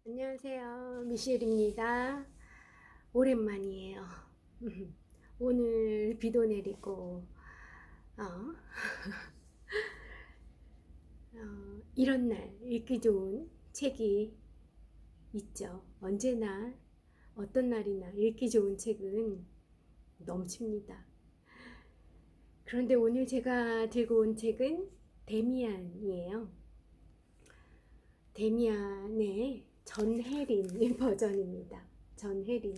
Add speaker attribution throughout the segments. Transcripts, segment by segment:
Speaker 1: 안녕하세요. 미셸입니다. 오랜만이에요. 오늘 비도 내리고, 어, 이런 날 읽기 좋은 책이 있죠. 언제나 어떤 날이나 읽기 좋은 책은 넘칩니다. 그런데 오늘 제가 들고 온 책은 데미안이에요. 데미안의 전혜린 버전입니다. 전혜린.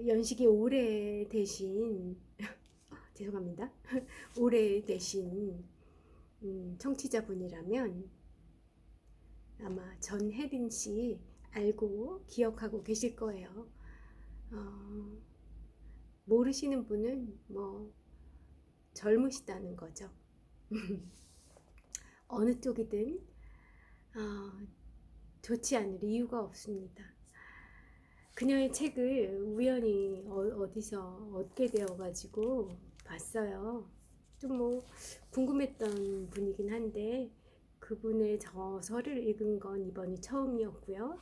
Speaker 1: 연식이 오래되신 죄송합니다. 오래되신 청취자분이라면 아마 전혜린 씨 알고 기억하고 계실 거예요. 어, 모르시는 분은 뭐 젊으시다는 거죠. 어느 쪽이든 좋지 않을 이유가 없습니다. 그녀의 책을 우연히 어디서 얻게 되어가지고 봤어요. 좀 뭐 궁금했던 분이긴 한데 그분의 저서를 읽은 건 이번이 처음이었고요.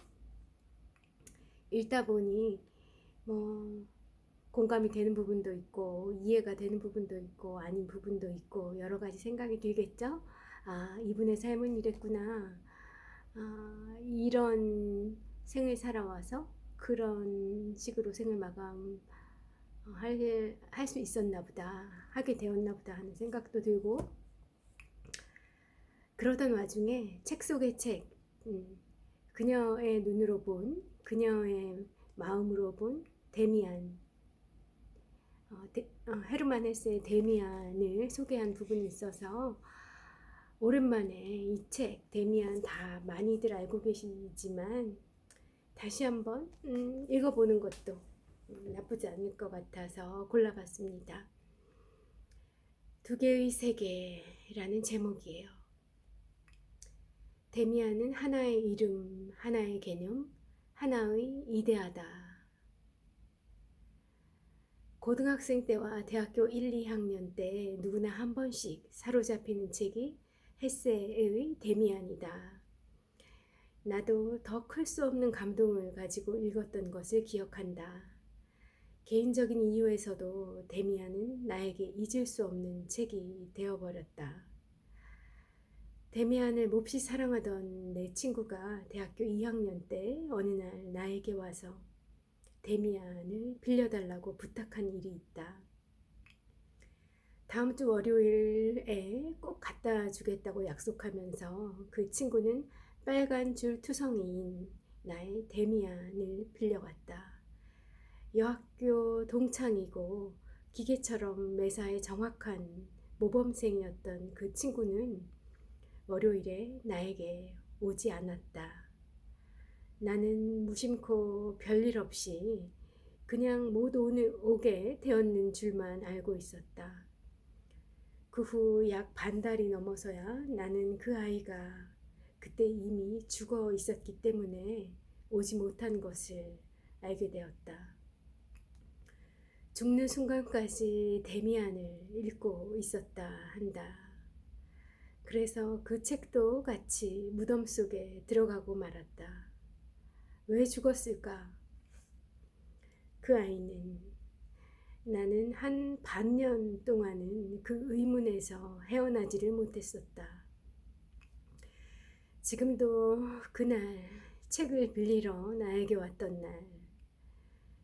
Speaker 1: 읽다 보니 뭐 공감이 되는 부분도 있고 이해가 되는 부분도 있고 아닌 부분도 있고 여러 가지 생각이 들겠죠. 아, 이분의 삶은 이랬구나. 아, 이런 생을 살아와서 그런 식으로 생을 마감 할 수 있었나 보다, 하게 되었나 보다 하는 생각도 들고, 그러던 와중에 책 속의 책, 그녀의 눈으로 본, 그녀의 마음으로 본 데미안, 헤르만 헤세의 데미안을 소개한 부분이 있어서 오랜만에 이 책, 데미안 다 많이들 알고 계시지만 다시 한번 읽어보는 것도 나쁘지 않을 것 같아서 골라봤습니다. 두 개의 세계라는 제목이에요. 데미안은 하나의 이름, 하나의 개념, 하나의 이데아다. 고등학생 때와 대학교 1, 2학년 때 누구나 한 번씩 사로잡히는 책이 헤세의 데미안이다. 나도 더 클 수 없는 감동을 가지고 읽었던 것을 기억한다. 개인적인 이유에서도 데미안은 나에게 잊을 수 없는 책이 되어버렸다. 데미안을 몹시 사랑하던 내 친구가 대학교 2학년 때 어느 날 나에게 와서 데미안을 빌려달라고 부탁한 일이 있다. 다음 주 월요일에 꼭 갖다 주겠다고 약속하면서 그 친구는 빨간 줄 투성이인 나의 데미안을 빌려갔다. 여학교 동창이고 기계처럼 매사에 정확한 모범생이었던 그 친구는 월요일에 나에게 오지 않았다. 나는 무심코 별일 없이 그냥 못 오게 되었는 줄만 알고 있었다. 그 후 약 반달이 넘어서야 나는 그 아이가 그때 이미 죽어 있었기 때문에 오지 못한 것을 알게 되었다. 죽는 순간까지 데미안을 읽고 있었다 한다. 그래서 그 책도 같이 무덤 속에 들어가고 말았다. 왜 죽었을까? 그 아이는 나는 한 반년 동안은 그 의문에서 헤어나지를 못했었다. 지금도 그날 책을 빌리러 나에게 왔던 날,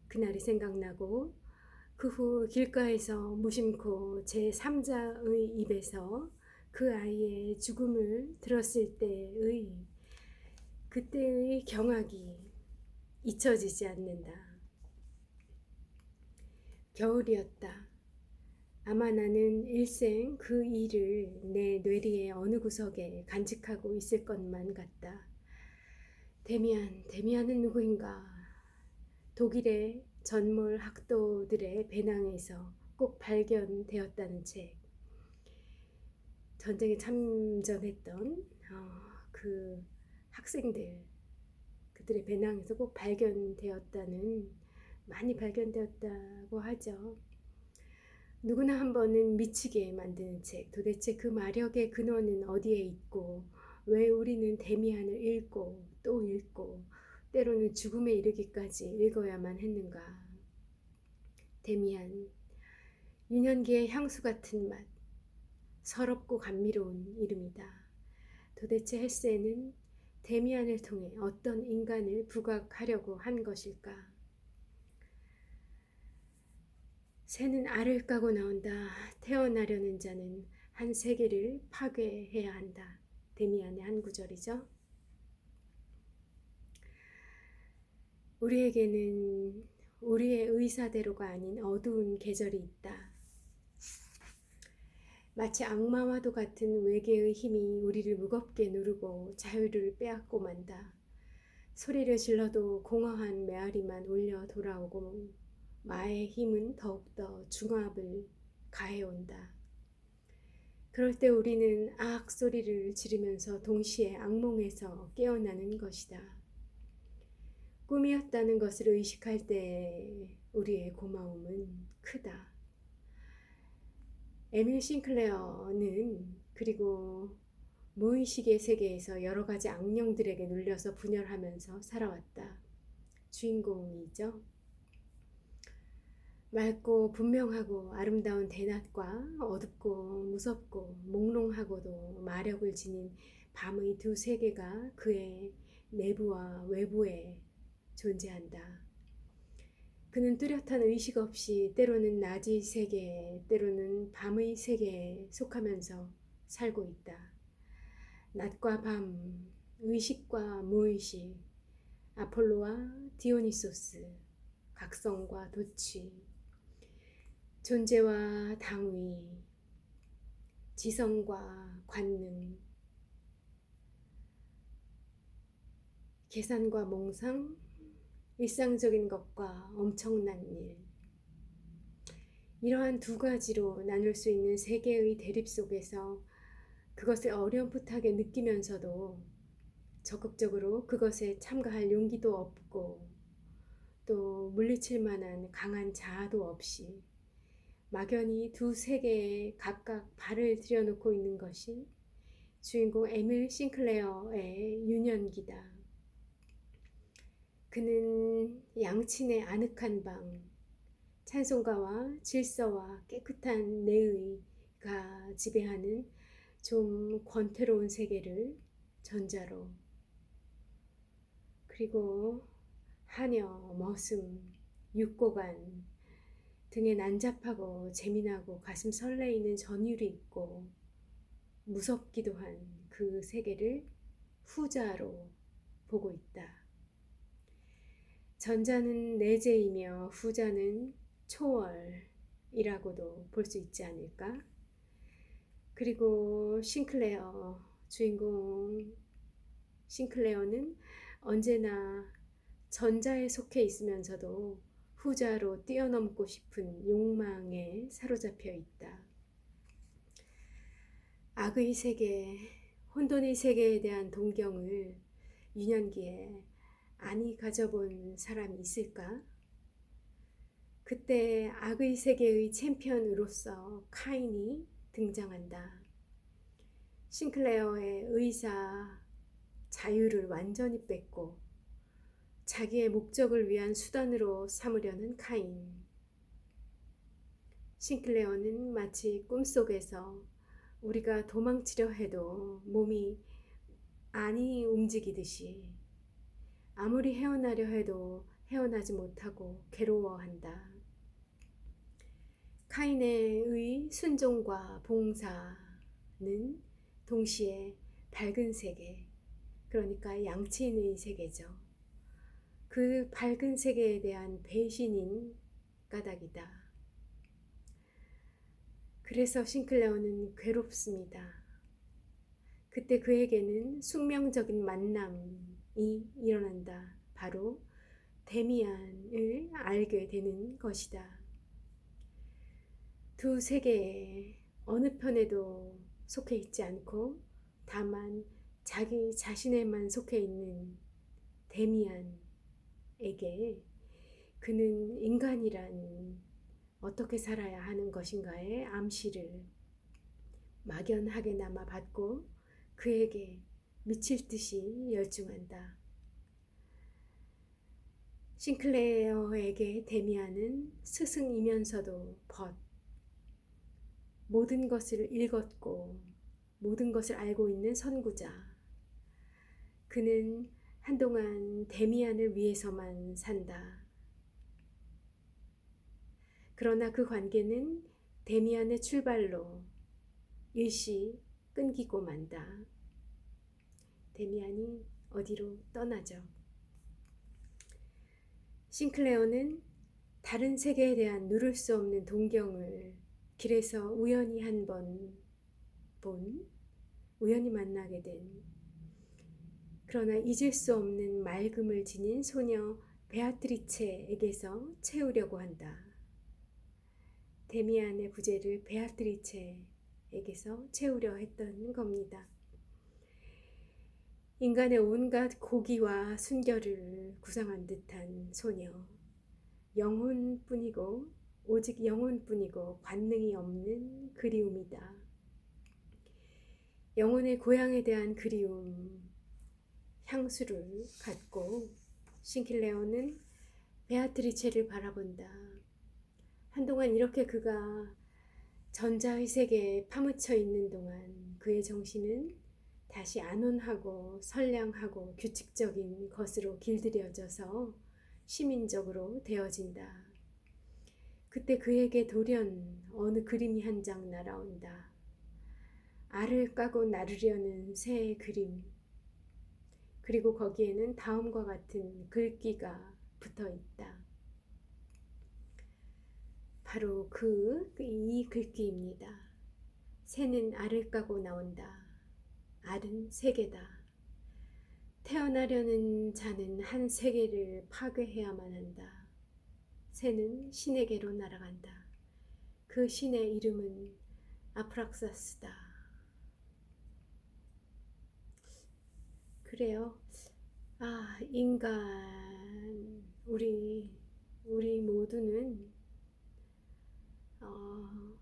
Speaker 1: 그날이 생각나고 그 후 길가에서 무심코 제 3자의 입에서 그 아이의 죽음을 들었을 때의 그때의 경악이 잊혀지지 않는다. 겨울이었다. 아마 나는 일생 그 일을 내 뇌리의 어느 구석에 간직하고 있을 것만 같다. 데미안은 누구인가? 독일의 전몰 학도들의 배낭에서 꼭 발견되었다는 책. 전쟁에 참전했던 그 학생들, 그들의 배낭에서 꼭 발견되었다는, 많이 발견되었다고 하죠. 누구나 한 번은 미치게 만드는 책. 도대체 그 마력의 근원은 어디에 있고 왜 우리는 데미안을 읽고 또 읽고 때로는 죽음에 이르기까지 읽어야만 했는가? 데미안, 유년기의 향수 같은 맛, 서럽고 감미로운 이름이다. 도대체 헬세는 데미안을 통해 어떤 인간을 부각하려고 한 것일까? 새는 알을 까고 나온다. 태어나려는 자는 한 세계를 파괴해야 한다. 데미안의 한 구절이죠. 우리에게는 우리의 의사대로가 아닌 어두운 계절이 있다. 마치 악마와도 같은 외계의 힘이 우리를 무겁게 누르고 자유를 빼앗고 만다. 소리를 질러도 공허한 메아리만 울려 돌아오고 마의 힘은 더욱더 중압을 가해온다. 그럴 때 우리는 악 소리를 지르면서 동시에 악몽에서 깨어나는 것이다. 꿈이었다는 것을 의식할 때 우리의 고마움은 크다. 에밀 싱클레어는 그리고 무의식의 세계에서 여러 가지 악령들에게 눌려서 분열하면서 살아왔다. 주인공이죠. 맑고 분명하고 아름다운 대낮과 어둡고 무섭고 몽롱하고도 마력을 지닌 밤의 두 세계가 그의 내부와 외부에 존재한다. 그는 뚜렷한 의식 없이 때로는 낮의 세계, 때로는 밤의 세계에 속하면서 살고 있다. 낮과 밤, 의식과 무의식, 아폴로와 디오니소스, 각성과 도취, 존재와 당위, 지성과 관능, 계산과 몽상, 일상적인 것과 엄청난 일. 이러한 두 가지로 나눌 수 있는 세계의 대립 속에서 그것을 어렴풋하게 느끼면서도 적극적으로 그것에 참가할 용기도 없고 또 물리칠 만한 강한 자아도 없이 막연히 두 세계에 각각 발을 들여놓고 있는 것이 주인공 에밀 싱클레어의 유년기다. 그는 양친의 아늑한 방, 찬송가와 질서와 깨끗한 내의가 지배하는 좀 권태로운 세계를 전자로, 그리고 하녀, 머슴, 육고간, 등에 난잡하고 재미나고 가슴 설레이는 전율이 있고 무섭기도 한 그 세계를 후자로 보고 있다. 전자는 내재이며 후자는 초월이라고도 볼 수 있지 않을까? 그리고 주인공 싱클레어는 언제나 전자에 속해 있으면서도 후자로 뛰어넘고 싶은 욕망에 사로잡혀 있다. 악의 세계, 혼돈의 세계에 대한 동경을 유년기에 안이 가져본 사람이 있을까? 그때 악의 세계의 챔피언으로서 카인이 등장한다. 싱클레어의 의사 자유를 완전히 뺏고 자기의 목적을 위한 수단으로 삼으려는 카인. 싱클레어는 마치 꿈속에서 우리가 도망치려 해도 몸이 안이 움직이듯이 아무리 헤어나려 해도 헤어나지 못하고 괴로워한다. 카인의 순종과 봉사는 동시에 밝은 세계, 그러니까 양치인의 세계죠. 그 밝은 세계에 대한 배신인 까닭이다. 그래서 싱클레어는 괴롭습니다. 그때 그에게는 숙명적인 만남이 일어난다. 바로 데미안을 알게 되는 것이다. 두 세계에 어느 편에도 속해 있지 않고 다만 자기 자신에만 속해 있는 데미안에게 그는 인간이란 어떻게 살아야 하는 것인가의 암시를 막연하게나마 받고 그에게 미칠 듯이 열중한다. 싱클레어에게 데미안은 스승이면서도 모든 것을 읽었고 모든 것을 알고 있는 선구자. 그는 한동안 데미안을 위해서만 산다. 그러나 그 관계는 데미안의 출발로 일시 끊기고 만다. 데미안이 어디로 떠나죠. 싱클레어는 다른 세계에 대한 누를 수 없는 동경을 길에서 우연히 우연히 만나게 된, 그러나 잊을 수 없는 맑음을 지닌 소녀 베아트리체에게서 채우려고 한다. 데미안의 부재를 베아트리체에게서 채우려 했던 겁니다. 인간의 온갖 고기와 순결을 구상한 듯한 소녀, 영혼뿐이고 오직 영혼뿐이고 관능이 없는 그리움이다. 영혼의 고향에 대한 그리움, 향수를 갖고 싱클레어는 베아트리체를 바라본다. 한동안 이렇게 그가 전자의 세계에 파묻혀 있는 동안 그의 정신은 다시 안온하고 선량하고 규칙적인 것으로 길들여져서 시민적으로 되어진다. 그때 그에게 돌연 어느 그림이 한 장 날아온다. 알을 까고 나르려는 새의 그림. 그리고 거기에는 다음과 같은 글귀가 붙어 있다. 바로 이 글귀입니다. 새는 알을 까고 나온다. 알은 세계다. 태어나려는 자는 한 세계를 파괴해야만 한다. 새는 신에게로 날아간다. 그 신의 이름은 아프락사스다. 그래요. 인간, 우리 모두는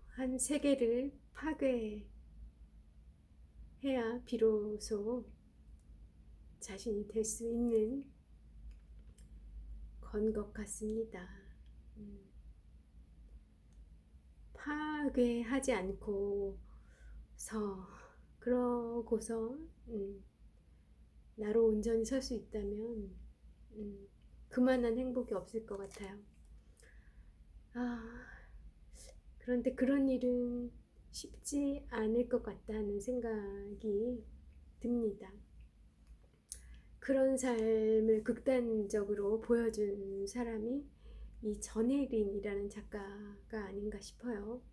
Speaker 1: 한 세계를 파괴해야 비로소 자신이 될 수 있는 건 것 같습니다. 파괴하지 않고서 그러고서 나로 온전히 설 수 있다면 그만한 행복이 없을 것 같아요. 그런데 그런 일은 쉽지 않을 것 같다는 생각이 듭니다. 그런 삶을 극단적으로 보여준 사람이 이 전혜린이라는 작가가 아닌가 싶어요.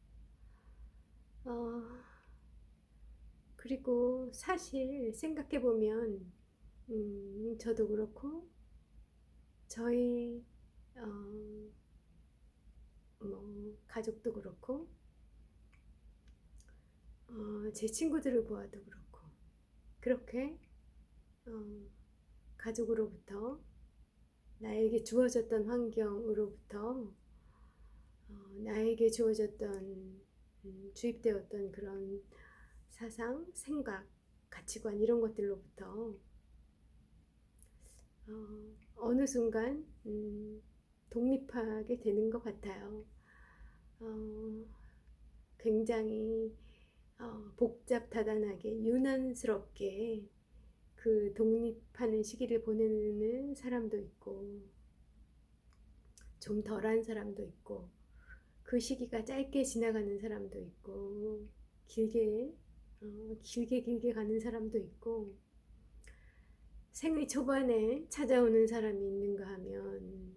Speaker 1: 그리고 사실 생각해보면 저도 그렇고 저희 가족도 그렇고 제 친구들을 보아도 그렇고 그렇게 가족으로부터 나에게 주어졌던 환경으로부터 나에게 주어졌던 주입되었던 그런 사상, 생각, 가치관 이런 것들로부터 어느 순간 독립하게 되는 것 같아요. 굉장히 복잡다단하게 유난스럽게 그 독립하는 시기를 보내는 사람도 있고 좀 덜한 사람도 있고 그 시기가 짧게 지나가는 사람도 있고 길게 가는 사람도 있고 생의 초반에 찾아오는 사람이 있는가 하면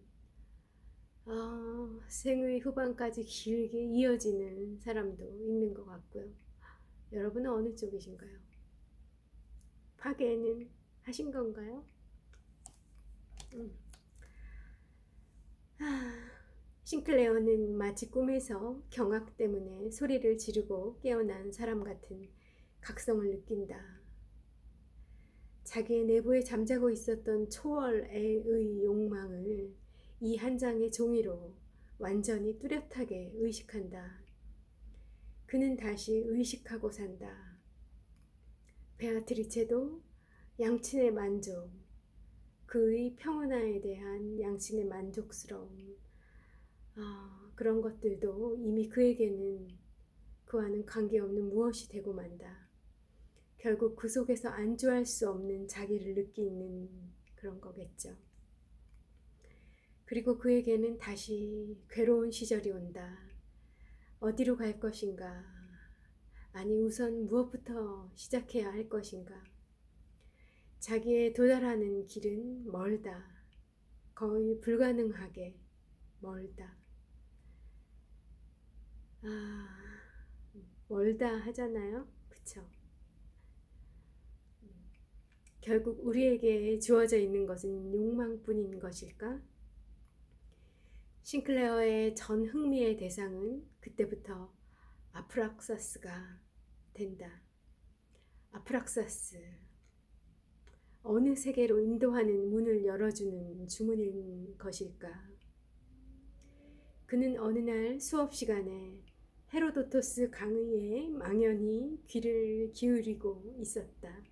Speaker 1: 생의 후반까지 길게 이어지는 사람도 있는 것 같고요. 여러분은 어느 쪽이신가요? 파괴는 하신 건가요? 싱클레어는 마치 꿈에서 경악 때문에 소리를 지르고 깨어난 사람 같은 각성을 느낀다. 자기의 내부에 잠자고 있었던 초월의 욕망을 이 한 장의 종이로 완전히 뚜렷하게 의식한다. 그는 다시 의식하고 산다. 베아트리체도 양친의 만족, 그의 평온함에 대한 양친의 만족스러움, 그런 것들도 이미 그에게는 그와는 관계없는 무엇이 되고 만다. 결국 그 속에서 안주할 수 없는 자기를 느끼는 그런 거겠죠. 그리고 그에게는 다시 괴로운 시절이 온다. 어디로 갈 것인가? 아니, 우선 무엇부터 시작해야 할 것인가? 자기의 도달하는 길은 멀다. 거의 불가능하게 멀다. 멀다 하잖아요. 그쵸? 결국 우리에게 주어져 있는 것은 욕망뿐인 것일까? 싱클레어의 전 흥미의 대상은 그때부터 아프락사스가 된다. 아프락사스. 어느 세계로 인도하는 문을 열어주는 주문인 것일까? 그는 어느 날 수업 시간에 헤로도토스 강의에 망연히 귀를 기울이고 있었다.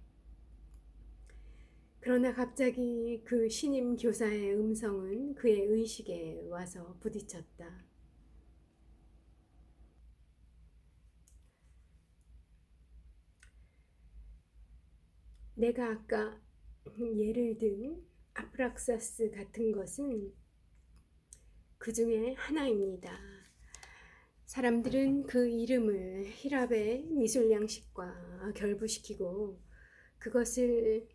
Speaker 1: 그러나 갑자기 그 신임 교사의 음성은 그의 의식에 와서 부딪혔다. 내가 아까 예를 든 아프락사스 같은 것은 그 중에 하나입니다. 사람들은 그 이름을 히랍의 미술 양식과 결부시키고 그것을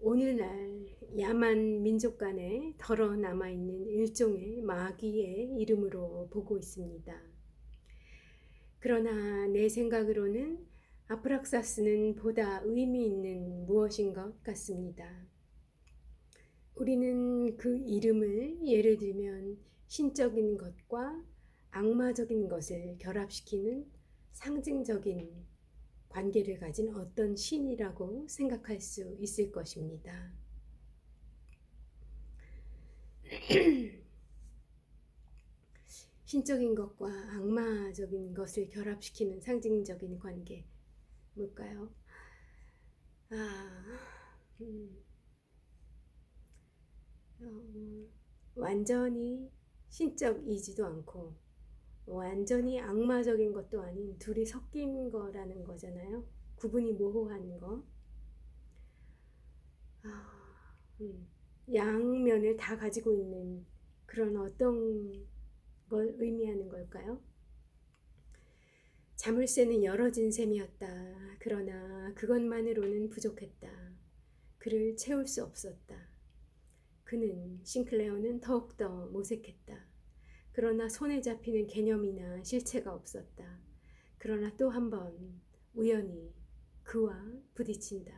Speaker 1: 오늘날 야만 민족 간에 덜어 남아있는 일종의 마귀의 이름으로 보고 있습니다. 그러나 내 생각으로는 아프락사스는 보다 의미 있는 무엇인 것 같습니다. 우리는 그 이름을 예를 들면 신적인 것과 악마적인 것을 결합시키는 상징적인 관계를 가진 어떤 신이라고 생각할 수 있을 것입니다. 신적인 것과 악마적인 것을 결합시키는 상징적인 관계, 뭘까요? 완전히 신적이지도 않고 완전히 악마적인 것도 아닌 둘이 섞인 거라는 거잖아요. 구분이 모호한 거. 양면을 다 가지고 있는 그런 어떤 걸 의미하는 걸까요? 자물쇠는 열어진 셈이었다. 그러나 그것만으로는 부족했다. 그를 채울 수 없었다. 그는 싱클레어는 더욱더 모색했다. 그러나 손에 잡히는 개념이나 실체가 없었다. 그러나 또 한 번 우연히 그와 부딪힌다.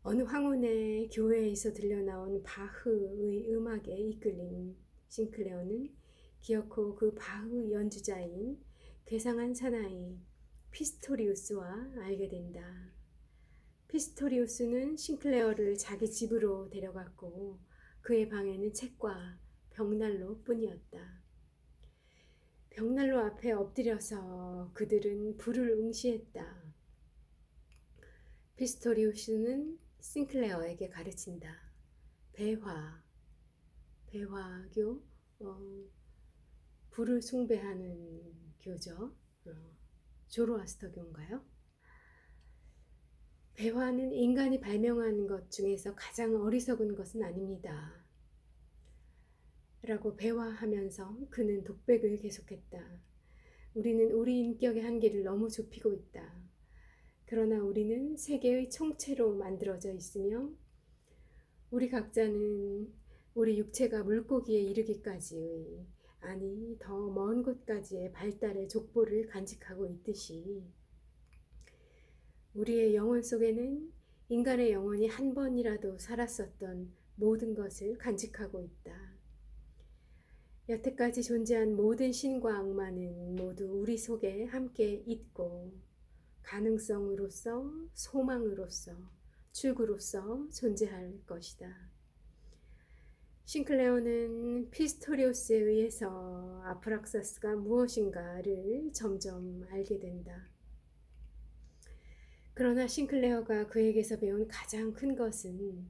Speaker 1: 어느 황혼의 교회에서 들려나온 바흐의 음악에 이끌린 싱클레어는 기어코 그 바흐 연주자인 괴상한 사나이 피스토리우스와 알게 된다. 피스토리우스는 싱클레어를 자기 집으로 데려갔고 그의 방에는 책과 벽난로 뿐이었다. 벽난로 앞에 엎드려서 그들은 불을 응시했다. 피스토리우스는 싱클레어에게 가르친다. 배화교, 불을 숭배하는 교죠. 조로아스터교인가요? 배화는 인간이 발명한 것 중에서 가장 어리석은 것은 아닙니다. 라고 배화하면서 그는 독백을 계속했다. 우리는 우리 인격의 한계를 너무 좁히고 있다. 그러나 우리는 세계의 총체로 만들어져 있으며 우리 각자는 우리 육체가 물고기에 이르기까지의 아니 더 먼 곳까지의 발달의 족보를 간직하고 있듯이 우리의 영혼 속에는 인간의 영혼이 한 번이라도 살았었던 모든 것을 간직하고 있다. 여태까지 존재한 모든 신과 악마는 모두 우리 속에 함께 있고 가능성으로서, 소망으로서, 출구로서 존재할 것이다. 싱클레어는 피스토리우스에 의해서 아프락사스가 무엇인가를 점점 알게 된다. 그러나 싱클레어가 그에게서 배운 가장 큰 것은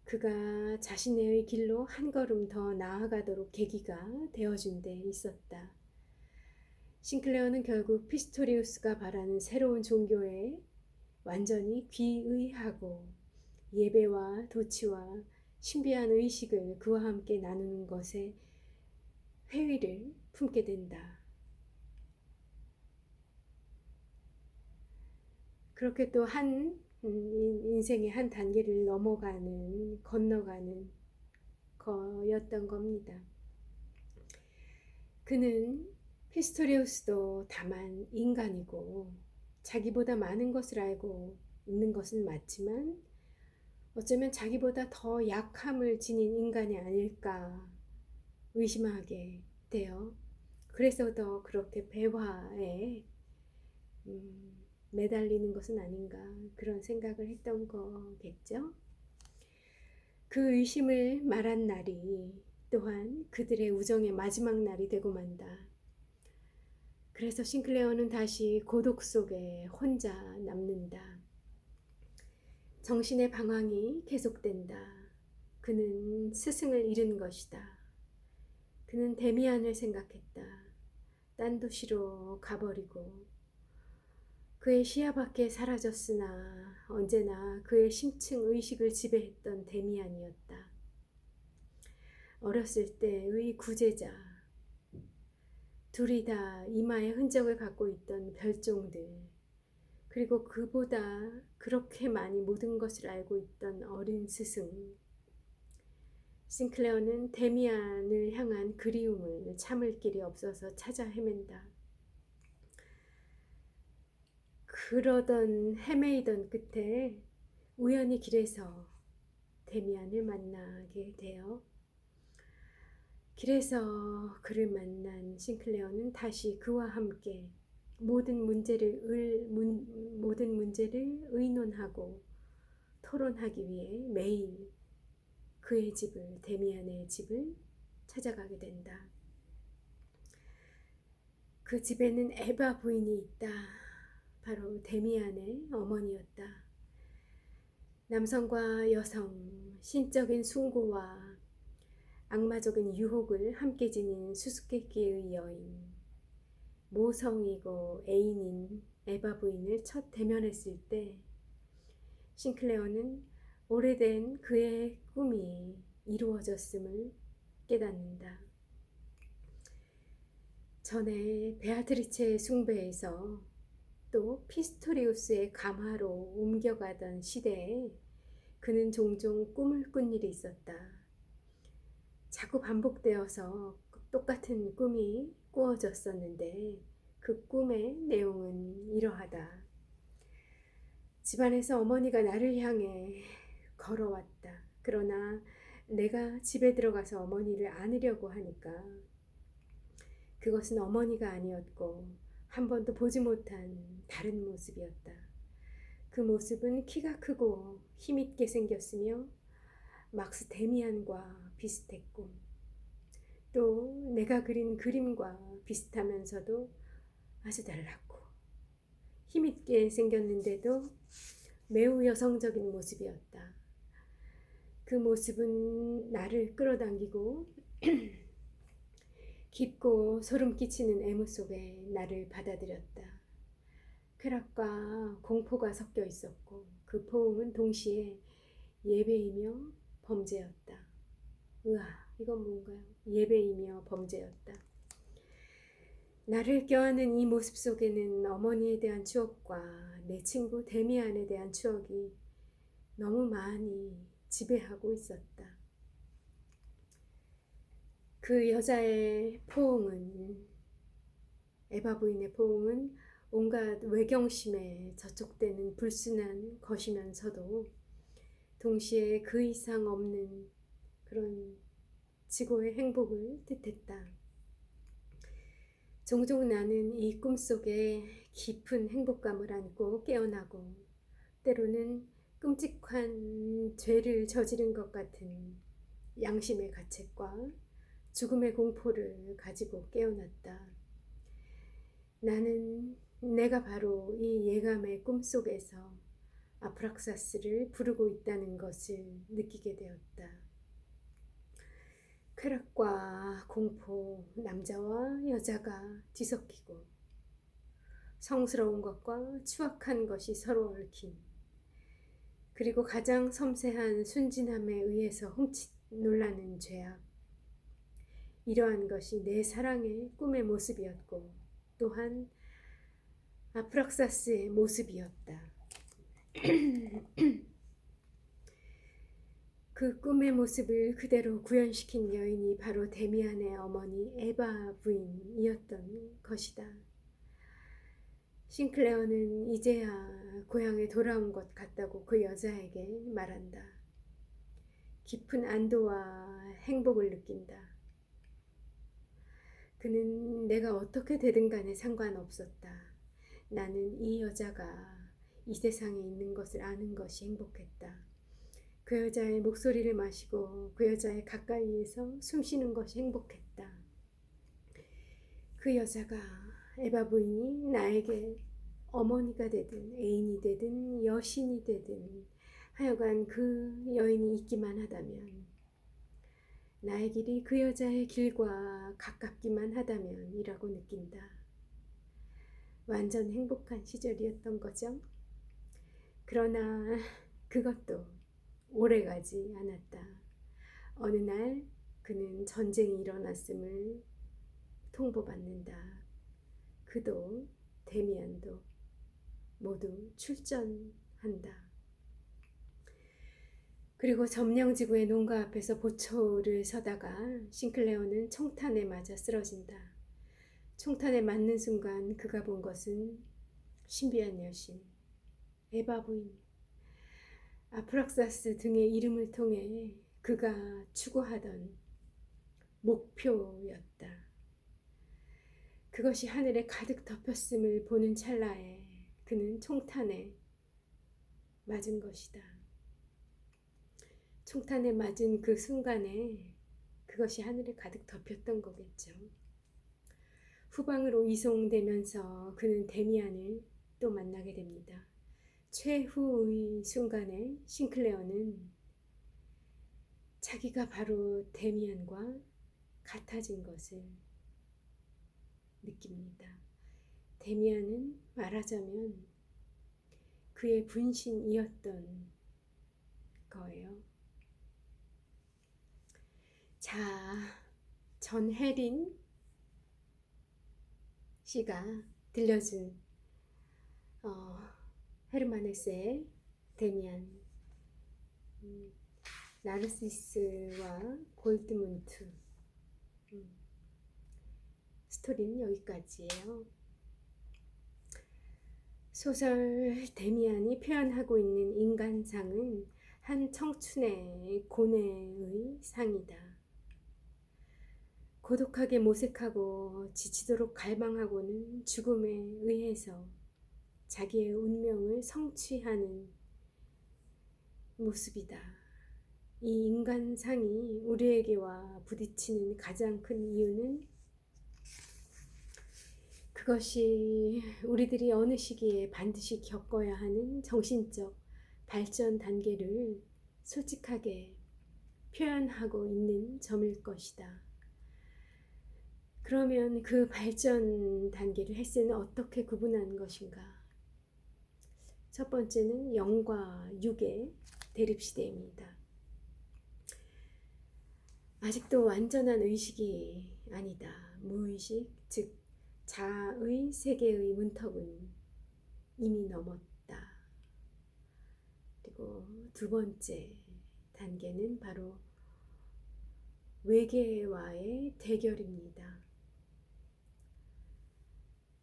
Speaker 1: 그가 자신의 길로 한 걸음 더 나아가도록 계기가 되어준 데 있었다. 싱클레어는 결국 피스토리우스가 바라는 새로운 종교에 완전히 귀의하고 예배와 도치와 신비한 의식을 그와 함께 나누는 것에 회의를 품게 된다. 그렇게 또 인생의 한 단계를 건너가는 거였던 겁니다. 그는 피스토리우스도 다만 인간이고 자기보다 많은 것을 알고 있는 것은 맞지만 어쩌면 자기보다 더 약함을 지닌 인간이 아닐까 의심하게 돼요. 그래서 더 그렇게 배화에 매달리는 것은 아닌가 그런 생각을 했던 거겠죠. 그 의심을 말한 날이 또한 그들의 우정의 마지막 날이 되고 만다. 그래서 싱클레어는 다시 고독 속에 혼자 남는다. 정신의 방황이 계속된다. 그는 스승을 잃은 것이다. 그는 데미안을 생각했다. 딴 도시로 가버리고 그의 시야 밖에 사라졌으나 언제나 그의 심층 의식을 지배했던 데미안이었다. 어렸을 때의 구제자, 둘이 다 이마에 흔적을 갖고 있던 별종들, 그리고 그보다 그렇게 많이 모든 것을 알고 있던 어린 스승. 싱클레어는 데미안을 향한 그리움을 참을 길이 없어서 찾아 헤맨다. 그러던 헤매이던 끝에 우연히 길에서 데미안을 만나게 돼요. 길에서 그를 만난 싱클레어는 다시 그와 함께 모든 문제를 의논하고 토론하기 위해 매일 데미안의 집을 찾아가게 된다. 그 집에는 에바 부인이 있다. 바로 데미안의 어머니였다. 남성과 여성, 신적인 숭고와 악마적인 유혹을 함께 지닌 수수께끼의 여인, 모성이고 애인인 에바 부인을 첫 대면했을 때 싱클레어는 오래된 그의 꿈이 이루어졌음을 깨닫는다. 전에 베아트리체의 숭배에서 또 피스토리우스의 감화로 옮겨가던 시대에 그는 종종 꿈을 꾼 일이 있었다. 자꾸 반복되어서 똑같은 꿈이 꾸어졌었는데 그 꿈의 내용은 이러하다. 집안에서 어머니가 나를 향해 걸어왔다. 그러나 내가 집에 들어가서 어머니를 안으려고 하니까 그것은 어머니가 아니었고 한 번도 보지 못한 다른 모습이었다. 그 모습은 키가 크고 힘있게 생겼으며 막스 데미안과 비슷했고 또 내가 그린 그림과 비슷하면서도 아주 달랐고 힘있게 생겼는데도 매우 여성적인 모습이었다. 그 모습은 나를 끌어당기고 깊고 소름 끼치는 애무 속에 나를 받아들였다. 쾌락과 공포가 섞여 있었고 그 포옹은 동시에 예배이며 범죄였다. 으아, 이건 뭔가요? 예배이며 범죄였다. 나를 껴안은 이 모습 속에는 어머니에 대한 추억과 내 친구 데미안에 대한 추억이 너무 많이 지배하고 있었다. 그 여자의 포옹은, 에바 부인의 포옹은 온갖 외경심에 저촉되는 불순한 것이면서도 동시에 그 이상 없는 그런 지고의 행복을 뜻했다. 종종 나는 이 꿈속에 깊은 행복감을 안고 깨어나고 때로는 끔찍한 죄를 저지른 것 같은 양심의 가책과 죽음의 공포를 가지고 깨어났다. 나는 내가 바로 이 예감의 꿈속에서 아프락사스를 부르고 있다는 것을 느끼게 되었다. 쾌락과 공포, 남자와 여자가 뒤섞이고 성스러운 것과 추악한 것이 서로 얽힌, 그리고 가장 섬세한 순진함에 의해서 훔칫 놀라는 죄악. 이러한 것이 내 사랑의 꿈의 모습이었고 또한 아프락사스의 모습이었다. 그 꿈의 모습을 그대로 구현시킨 여인이 바로 데미안의 어머니 에바 부인이었던 것이다. 싱클레어는 이제야 고향에 돌아온 것 같다고 그 여자에게 말한다. 깊은 안도와 행복을 느낀다. 그는 내가 어떻게 되든 간에 상관없었다. 나는 이 여자가 이 세상에 있는 것을 아는 것이 행복했다. 그 여자의 목소리를 마시고 그 여자의 가까이에서 숨쉬는 것이 행복했다. 그 여자가 에바 부인이 나에게 어머니가 되든 애인이 되든 여신이 되든 하여간 그 여인이 있기만 하다면, 나의 길이 그 여자의 길과 가깝기만 하다면 이라고 느낀다. 완전 행복한 시절이었던 거죠. 그러나 그것도 오래가지 않았다. 어느 날 그는 전쟁이 일어났음을 통보받는다. 그도 데미안도 모두 출전한다. 그리고 점령지구의 농가 앞에서 보초를 서다가 싱클레어는 총탄에 맞아 쓰러진다. 총탄에 맞는 순간 그가 본 것은 신비한 여신 에바 부인, 아프락사스 등의 이름을 통해 그가 추구하던 목표였다. 그것이 하늘에 가득 덮였음을 보는 찰나에 그는 총탄에 맞은 것이다. 총탄에 맞은 그 순간에 그것이 하늘에 가득 덮였던 거겠죠. 후방으로 이송되면서 그는 데미안을 또 만나게 됩니다. 최후의 순간에 싱클레어는 자기가 바로 데미안과 같아진 것을 느낍니다. 데미안은 말하자면 그의 분신이었던 거예요. 자, 전혜린 씨가 들려준 헤르만 헤세의 데미안, 나르시스와 골드문트 스토리는 여기까지예요. 소설 데미안이 표현하고 있는 인간상은 한 청춘의 고뇌의 상이다. 고독하게 모색하고 지치도록 갈망하고는 죽음에 의해서 자기의 운명을 성취하는 모습이다. 이 인간상이 우리에게와 부딪히는 가장 큰 이유는 그것이 우리들이 어느 시기에 반드시 겪어야 하는 정신적 발전 단계를 솔직하게 표현하고 있는 점일 것이다. 그러면 그 발전 단계를 헬세는 어떻게 구분하는 것인가? 첫 번째는 영과 육의 대립시대입니다. 아직도 완전한 의식이 아니다. 무의식, 즉 자의 세계의 문턱은 이미 넘었다. 그리고 두 번째 단계는 바로 외계와의 대결입니다.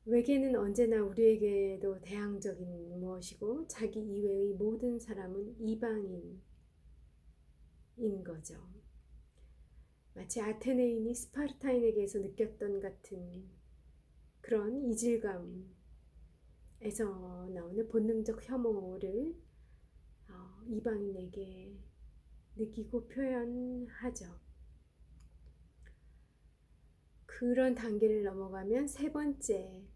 Speaker 1: 외계는 언제나 우리에게도 대항적인 무엇이고 자기 이외의 모든 사람은 이방인인 거죠. 마치 아테네인이 스파르타인에게서 느꼈던 같은 그런 이질감에서 나오는 본능적 혐오를 이방인에게 느끼고 표현하죠. 그런 단계를 넘어가면 세 번째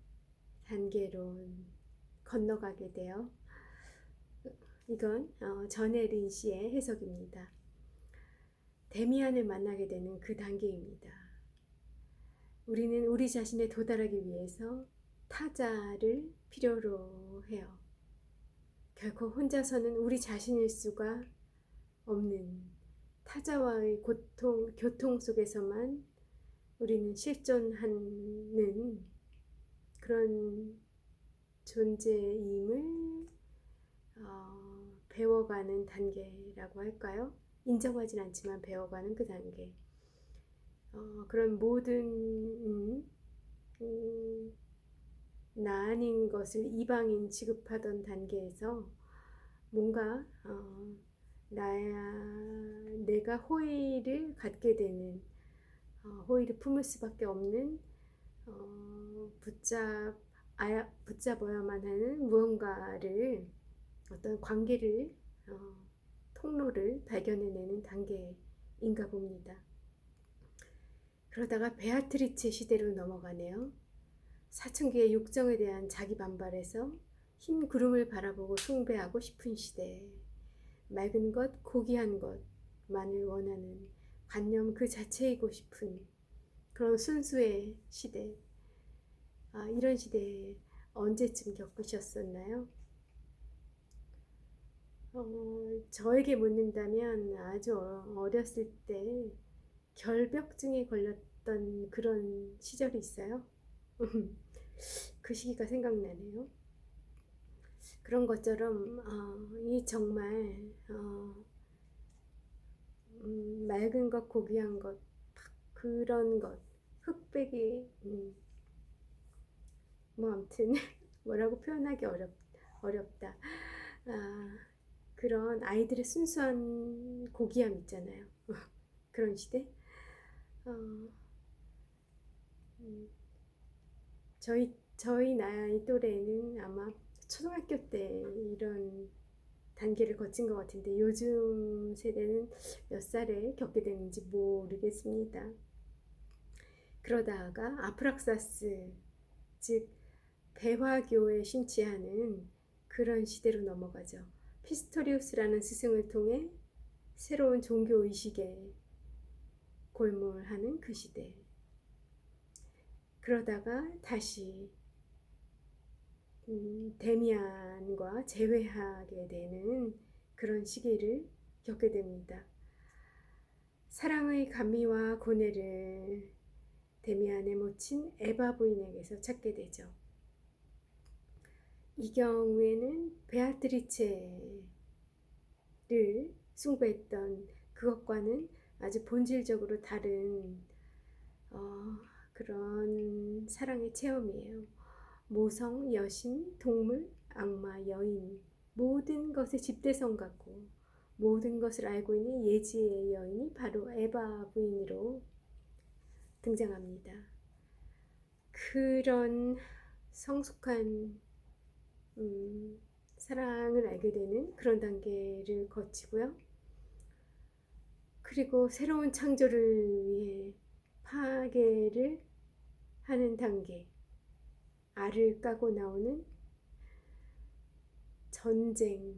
Speaker 1: 단계로 건너가게 돼요. 이건 전혜린 씨의 해석입니다. 데미안을 만나게 되는 그 단계입니다. 우리는 우리 자신에 도달하기 위해서 타자를 필요로 해요. 결코 혼자서는 우리 자신일 수가 없는 타자와의 교통 속에서만 우리는 실존하는 그런 존재임을 배워가는 단계라고 할까요? 인정하진 않지만 배워가는 그 단계. 그런 모든 나 아닌 것을 이방인 취급하던 단계에서 뭔가 내가 호의를 갖게 되는 호의를 품을 수밖에 없는 붙잡아야만 하는 무언가를 어떤 관계를 통로를 발견해내는 단계인가 봅니다. 그러다가 베아트리체 시대로 넘어가네요. 사춘기의 욕정에 대한 자기 반발에서 흰 구름을 바라보고 숭배하고 싶은 시대, 맑은 것, 고귀한 것만을 원하는 관념 그 자체이고 싶은 그런 순수의 시대. 이런 시대에 언제쯤 겪으셨었나요? 저에게 묻는다면 아주 어렸을 때 결벽증에 걸렸던 그런 시절이 있어요. 그 시기가 생각나네요. 그런 것처럼 이 정말 맑은 것, 고귀한 것, 그런 것, 흑백이 뭐 아무튼 뭐라고 표현하기 어렵다. 그런 아이들의 순수한 고귀함 있잖아요. 그런 시대. 저희 나이 또래는 아마 초등학교 때 이런 단계를 거친 것 같은데 요즘 세대는 몇 살에 겪게 되는지 모르겠습니다. 그러다가 아프락사스, 즉 배화교에 심취하는 그런 시대로 넘어가죠. 피스토리우스라는 스승을 통해 새로운 종교의식에 골몰하는 그 시대. 그러다가 다시 데미안과 재회하게 되는 그런 시기를 겪게 됩니다. 사랑의 감미와 고뇌를 데미안에 묻힌 에바 부인에게서 찾게 되죠. 이 경우에는 베아트리체를 숭배했던 그것과는 아주 본질적으로 다른 그런 사랑의 체험이에요. 모성, 여신, 동물, 악마, 여인, 모든 것의 집대성 같고 모든 것을 알고 있는 예지의 여인이 바로 에바 부인으로 등장합니다. 그런 성숙한 사랑을 알게 되는 그런 단계를 거치고요. 그리고 새로운 창조를 위해 파괴를 하는 단계, 알을 까고 나오는 전쟁을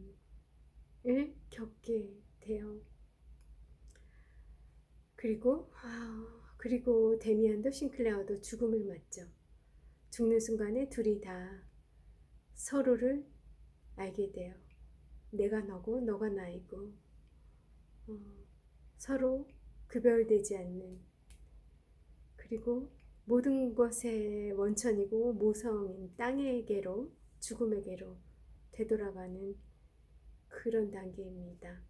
Speaker 1: 겪게 돼요. 그리고 데미안도 싱클레어도 죽음을 맞죠. 죽는 순간에 둘이 다 서로를 알게 돼요. 내가 너고 너가 나이고 서로 구별되지 않는, 그리고 모든 것의 원천이고 모성인 땅에게로, 죽음에게로 되돌아가는 그런 단계입니다.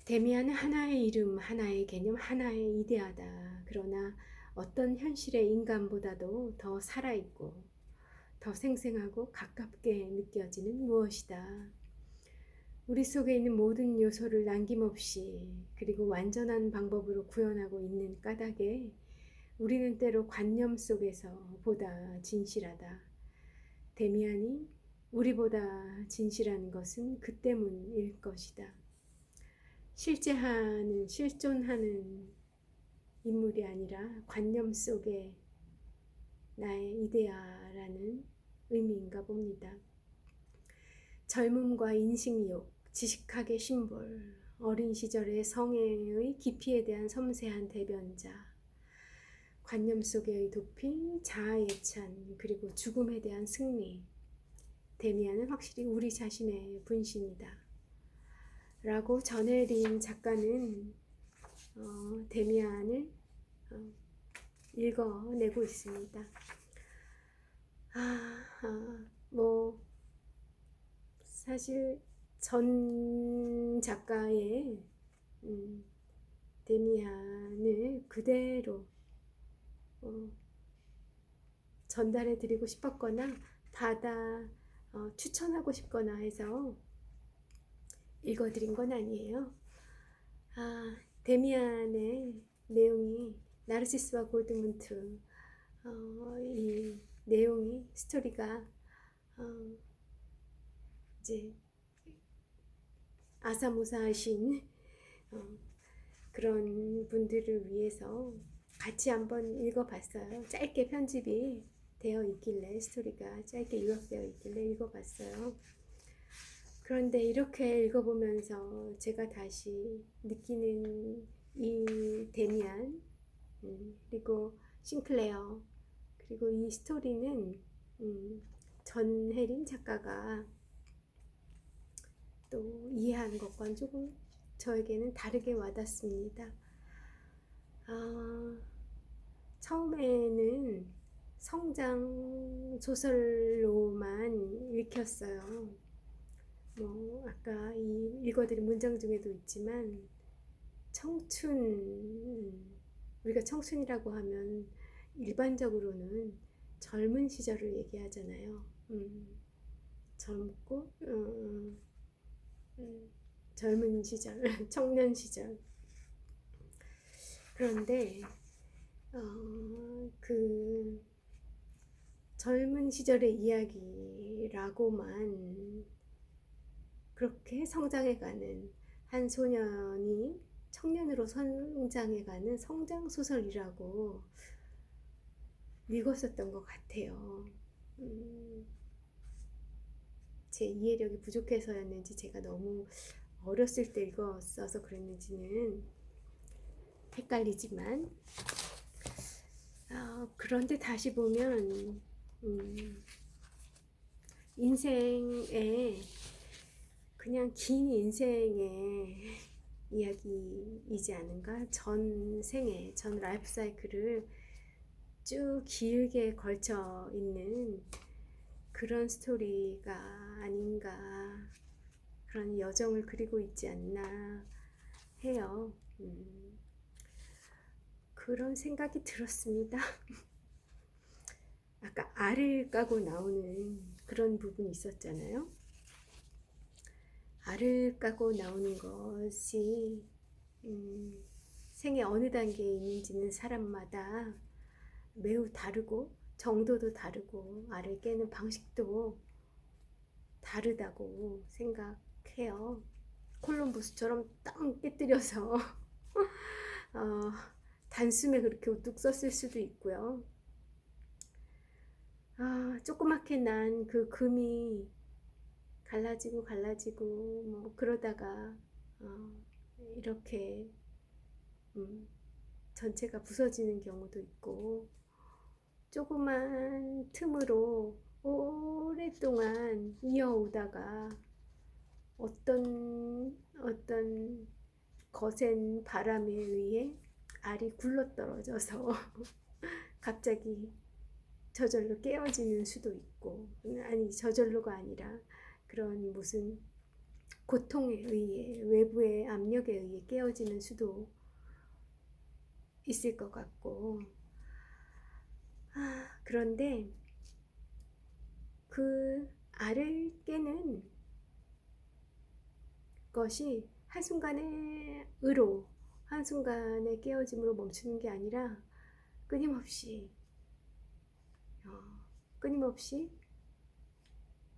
Speaker 1: 데미안은 하나의 이름, 하나의 개념, 하나의 이데아다. 그러나 어떤 현실의 인간보다도 더 살아있고 더 생생하고 가깝게 느껴지는 무엇이다. 우리 속에 있는 모든 요소를 남김없이 그리고 완전한 방법으로 구현하고 있는 까닭에 우리는 때로 관념 속에서 보다 진실하다. 데미안이 우리보다 진실한 것은 그 때문일 것이다. 실존하는 인물이 아니라 관념 속에 나의 이데아라는 의미인가 봅니다. 젊음과 인식욕, 지식학의 심볼, 어린 시절의 성애의 깊이에 대한 섬세한 대변자, 관념 속의 도피, 자아의 찬, 그리고 죽음에 대한 승리. 데미안은 확실히 우리 자신의 분신이다 라고 전혜린 작가는 데미안을 읽어내고 있습니다. 뭐 사실 전 작가의 데미안을 그대로 전달해 드리고 싶었거나 받아 추천하고 싶거나 해서 읽어드린 건 아니에요. 데미안의 내용이 나르시스와 골드문트 이 내용이 스토리가 이제 아사모사하신 그런 분들을 위해서 같이 한번 읽어봤어요. 짧게 편집이 되어 있길래, 스토리가 짧게 요약되어 있길래 읽어봤어요. 그런데 이렇게 읽어보면서 제가 다시 느끼는 이 데미안, 그리고 싱클레어, 그리고 이 스토리는 전혜린 작가가 또 이해한 것과는 조금 저에게는 다르게 와닿습니다. 처음에는 성장 소설로만 읽혔어요. 뭐 아까 읽어드린 문장 중에도 있지만 우리가 청춘이라고 하면 일반적으로는 젊은 시절을 얘기하잖아요. 젊고 젊은 시절, 청년 시절. 그런데 그 젊은 시절의 이야기라고만 그렇게 성장해가는 한 소년이 청년으로 성장해가는 성장소설이라고 읽었었던 것 같아요. 제 이해력이 부족해서였는지 제가 너무 어렸을 때 읽었어서 그랬는지는 헷갈리지만 그런데 다시 보면 인생에 그냥 긴 인생의 이야기이지 않은가? 전 라이프 사이클을 쭉 길게 걸쳐 있는 그런 스토리가 아닌가, 그런 여정을 그리고 있지 않나 해요. 그런 생각이 들었습니다. 아까 알을 까고 나오는 그런 부분이 있었잖아요. 알을 까고 나오는 것이 생의 어느 단계에 있는지는 사람마다 매우 다르고 정도도 다르고 알을 깨는 방식도 다르다고 생각해요. 콜럼버스처럼 땅 깨뜨려서 단숨에 그렇게 우뚝 섰을 수도 있고요. 조그맣게 난 그 금이 갈라지고 뭐 그러다가 이렇게 전체가 부서지는 경우도 있고, 조그만 틈으로 오랫동안 이어오다가 어떤 거센 바람에 의해 알이 굴러떨어져서 갑자기 저절로 깨어지는 수도 있고, 아니 저절로가 아니라 그런 무슨 고통에 의해, 외부의 압력에 의해 깨어지는 수도 있을 것 같고, 그런데 그 알을 깨는 것이 한순간의 한순간의 깨어짐으로 멈추는 게 아니라 끊임없이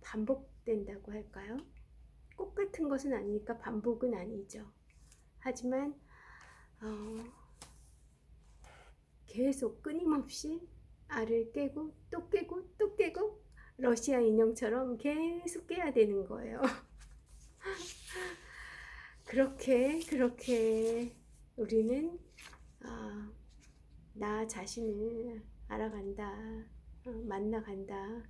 Speaker 1: 반복된다고 할까요? 똑같은 것은 아니니까 반복은 아니죠. 하지만 계속 끊임없이 알을 깨고 또 깨고 또 깨고 러시아 인형처럼 계속 깨야 되는 거예요. 그렇게 우리는 나 자신을 알아간다, 만나간다.